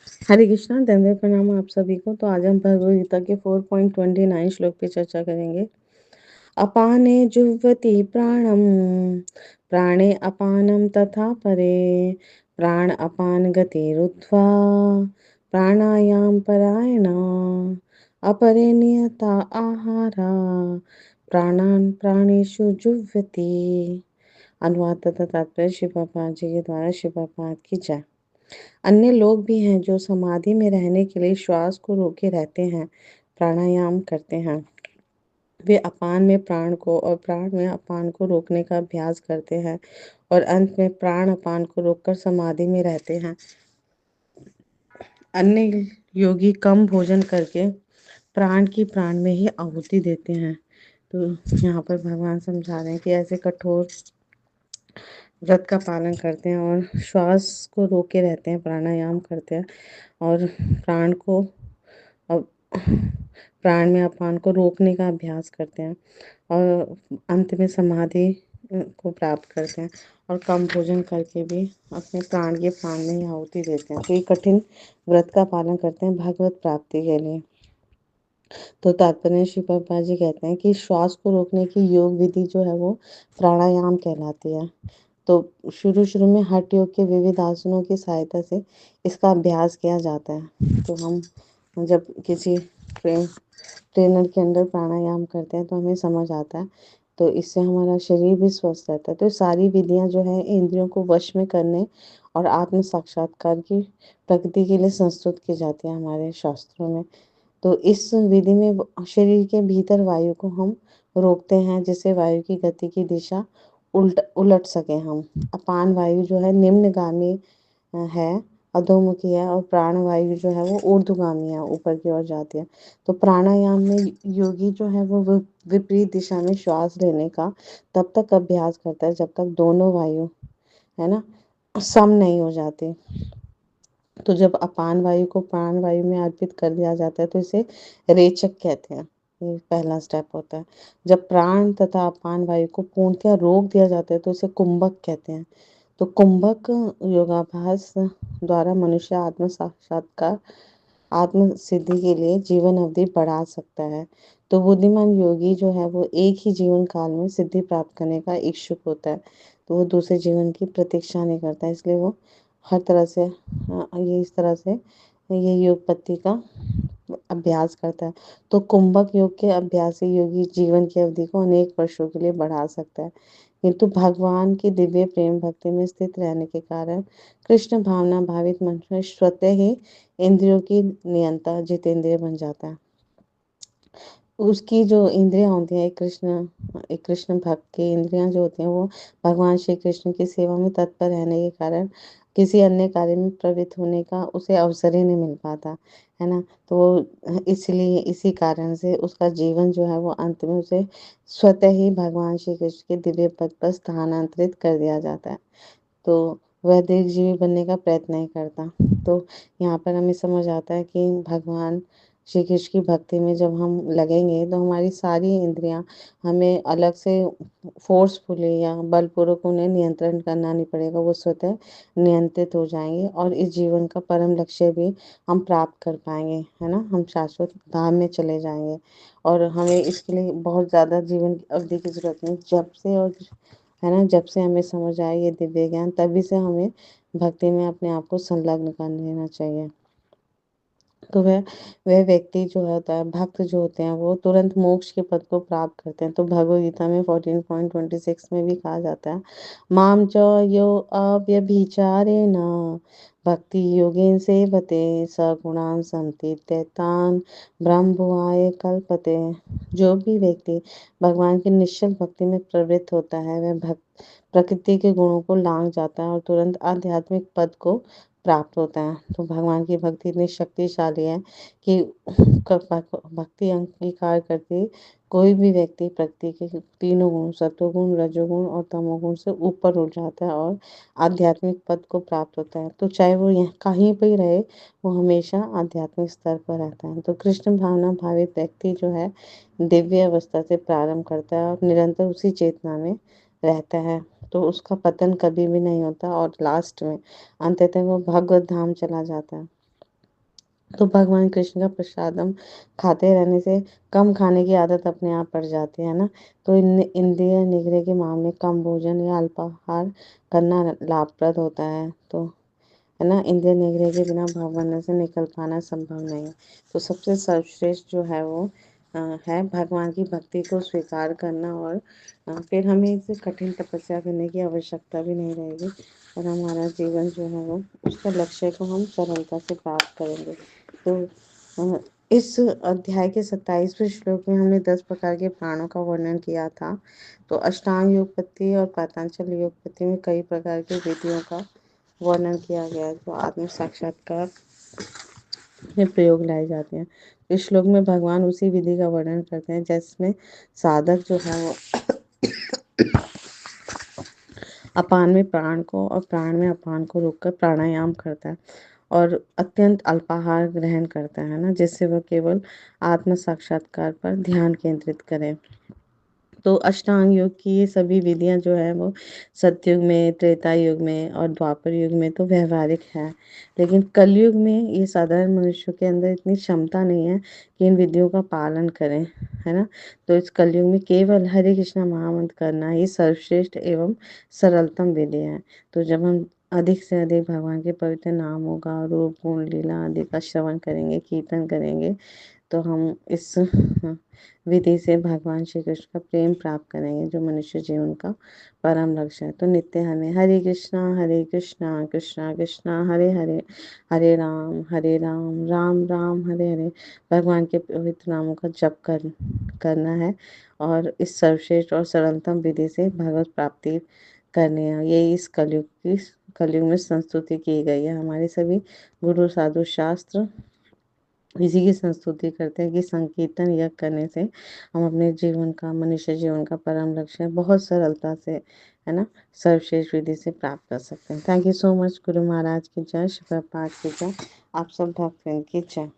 हरे कृष्णा, दंडवत प्रणाम आप सभी को। तो आज हम भगवद गीता के 4.29 श्लोक पे चर्चा करेंगे। अपाने जुह्वति प्राणम, प्राणे अपानम तथा परे, प्राण अपान गतिरुत्वा प्राणायाम परायणा, अपरे नियता आहारा, प्राणान प्राणेषु जुह्वति। अनुवाद तथा तात्पर्य श्री प्रभुपाद जी के द्वारा। श्री प्रभुपाद की जय। अन्य लोग भी हैं जो समाधि में रहने के लिए श्वास को रोके रहते हैं, प्राणायाम करते हैं। वे अपान में प्राण को और प्राण में अपान को रोकने का अभ्यास करते हैं और अंत में प्राण अपान को रोककर समाधि में रहते हैं। अन्य योगी कम भोजन करके प्राण की प्राण में ही आहुति देते हैं। तो यहाँ पर भगवान समझा रहे हैं कि ऐसे कठोर व्रत का पालन करते हैं और श्वास को रोके रहते हैं, प्राणायाम करते हैं और प्राण में अपान को रोकने का अभ्यास करते हैं और अंत में समाधि को प्राप्त करते हैं और कम भोजन करके भी अपने प्राण के प्राण में ही आहुति देते हैं। तो ये कठिन व्रत का पालन करते हैं भगवत प्राप्ति के लिए। तो तात्पर्य श्री प्रभुपाद जी कहते हैं कि श्वास को रोकने की योग विधि जो है वो प्राणायाम कहलाती है। तो शुरू में हठ योग के विविध आसनों की सहायता से इसका अभ्यास किया जाता है। तो हम जब किसी ट्रेनर के अंडर प्राणायाम करते हैं तो हमें समझ आता है, तो इससे हमारा शरीर भी स्वस्थ रहता है। तो सारी विधियां जो है इंद्रियों को वश में करने और आत्म साक्षात्कार की प्रगति के लिए संस्तुत की जाती है हमारे शास्त्रों में। तो इस विधि में शरीर के भीतर वायु को हम रोकते हैं, जिससे वायु की गति की दिशा उलट सके हम। अपान वायु जो है निम्नगामी है, अधोमुखी है, और प्राण वायु जो है वो ऊर्ध्वगामी है, ऊपर की ओर जाती है। तो प्राणायाम में योगी जो है वो विपरीत दिशा में श्वास लेने का तब तक अभ्यास करता है जब तक दोनों वायु है ना सम नहीं हो जाते। तो जब अपान वायु को प्राण वायु में अर्पित कर दिया जाता है तो इसे रेचक कहते हैं। ये पहला स्टेप होता है। जब प्राण तथा अपान वायु को पूर्णतः रोक दिया जाता है तो इसे कुंभक कहते हैं। तो कुंभक योगाभ्यास द्वारा मनुष्य आत्म सिद्धि के लिए जीवन अवधि बढ़ा सकता है। तो बुद्धिमान योगी जो है वो एक ही जीवन काल में सिद्धि प्राप्त करने का इच्छुक होता है। तो वो दूसरे जीवन की प्रतीक्षा नहीं करता, इसलिए वो हर तरह से ये इस तरह से ये योग पद्धति का अभ्यास करता है। तो कुंभक योग के अभ्यासी योगी जीवन की अवधि को अनेक वर्षों के लिए बढ़ा सकता है, किंतु भगवान की दिव्य प्रेम भक्ति में स्थित रहने के कारण कृष्ण भावना भावित मनुष्य स्वतः ही इंद्रियों की नियंता जितेंद्रिय बन जाता है। उसकी जो इंद्रियां होती हैं, एक कृष्ण भक्त की इंद्रियां जो होती हैं वो भगवान श्री कृष्ण की सेवा में तत्पर रहने के कारण किसी अन्य कार्य में प्रवृत्त होने का उसे अवसर ही नहीं मिल पाता है ना। तो इसलिए इसी कारण से उसका जीवन जो है वो अंत में उसे स्वतः ही भगवान श्री कृष्ण के दिव्य पद पर स्थानांतरित कर दिया जाता है। तो वह दीर्घजीवी बनने का प्रयत्न नहीं करता। तो यहाँ पर हमें समझ आता है कि भगवान श्री कृष्ण की भक्ति में जब हम लगेंगे तो हमारी सारी इंद्रियां, हमें अलग से फोर्सफुली या बलपूर्वक उन्हें नियंत्रण करना नहीं पड़ेगा, वो स्वतः नियंत्रित हो जाएंगे और इस जीवन का परम लक्ष्य भी हम प्राप्त कर पाएंगे, है ना। हम शाश्वत धाम में चले जाएंगे और हमें इसके लिए बहुत ज़्यादा जीवन की अवधि की जरूरत नहीं। जब से और है ना, जब से हमें समझ आए ये दिव्य ज्ञान, तभी से हमें भक्ति में अपने आप को संलग्न कर लेना चाहिए। तो वह व्यक्ति जो होता है, भक्त जो होते हैं, वो तुरंत मोक्ष के पद को प्राप्त करते हैं। तो भगवद गीता में 14.26 में भी कहा जाता है, माम च यो अव्यभिचारेण भक्ति योगेन सेवते सगुणान संतीत्य तान ब्रह्मभुआय कल्पते। जो भी व्यक्ति भगवान की निश्चल भक्ति में प्रवृत्त होता है वह भक्त प्रकृति के गुणों को लांघ जाता है और तुरंत आध्यात्मिक पद को प्राप्त होता है। तो भगवान की भक्ति इतनी शक्तिशाली है कि भक्ति अंगीकार करके कोई भी व्यक्ति प्रकृति के तीनों गुण, सत्वगुण, रजोगुण और तमोगुण से ऊपर उठ जाता है और आध्यात्मिक पद को प्राप्त होता है। तो चाहे वो यहाँ कहीं पर ही रहे, वो हमेशा आध्यात्मिक स्तर पर रहता है। तो कृष्ण भावना भावित व्यक्ति जो है दिव्य अवस्था से प्रारंभ करता है और निरंतर उसी चेतना में रहता है। तो उसका पतन कभी भी नहीं होता और लास्ट में अंततः वो भगवत धाम चला जाता है। तो भगवान कृष्ण का प्रसादम खाते रहने से कम खाने की आदत अपने आप पड़ जाती है ना। तो इंद्रिय निग्रह के मामले में कम भोजन या अल्पाहार करना लाभप्रद होता है। तो है ना, इंद्रिय निग्रह के बिना भगवान से निकल पाना संभव नहीं है। तो सबसे सर्वश्रेष्ठ जो है वो है भगवान की भक्ति को स्वीकार करना, और फिर हमें इसे कठिन तपस्या करने की आवश्यकता भी नहीं रहेगी, और हमारा जीवन जो है वो उसका लक्ष्य को हम सरलता से प्राप्त करेंगे। तो इस अध्याय के 27वें श्लोक में हमने 10 प्रकार के प्राणों का वर्णन किया था। तो अष्टांग योग पद्धति और पातंजल योग पद्धति में कई प्रकार की विधियों का वर्णन किया गया है जो आत्म साक्षात्कार में प्रयोग लाए जाते हैं। इस श्लोक में भगवान उसी विधि का वर्णन करते हैं जिसमें साधक जो है वो अपान में प्राण को और प्राण में अपान को रोककर प्राणायाम करता है और अत्यंत अल्पाहार ग्रहण करता है ना, जिससे वह केवल आत्म साक्षात्कार पर ध्यान केंद्रित करे। तो अष्टांग योग की ये सभी विधियां जो है वो सतयुग में, त्रेता युग में और द्वापर युग में तो व्यवहारिक है, लेकिन कलयुग में ये साधारण मनुष्यों के अंदर इतनी क्षमता नहीं है कि इन विधियों का पालन करें, है ना। तो इस कलयुग में केवल हरे कृष्णा महामंत्र करना ही सर्वश्रेष्ठ एवं सरलतम विधि है। तो जब हम अधिक से अधिक भगवान के पवित्र नामों का, रूप गुण लीला आदि का श्रवण करेंगे, कीर्तन करेंगे, तो हम इस विधि से भगवान श्री कृष्ण का प्रेम प्राप्त करेंगे जो मनुष्य जीवन का परम लक्ष्य है। तो नित्य हमें हरे कृष्णा कृष्णा कृष्णा हरे हरे, हरे राम राम राम हरे हरे भगवान के पवित्र नामों का जप करना है, और इस सर्वश्रेष्ठ और सरलतम विधि से भगवत प्राप्ति करनी है। यही इस कलयुग में संस्तुति की गई है। हमारे सभी गुरु साधु शास्त्र इसी की संस्तुति करते हैं कि संकीर्तन यज्ञ करने से हम अपने जीवन का, मनुष्य जीवन का परम लक्ष्य बहुत सरलता से, है ना, सर्वश्रेष्ठ विधि से प्राप्त कर सकते हैं। Thank you so much. Guru Maharaj की जय, श्री प्रभुपाद की जय, आप सब भक्तों की जय।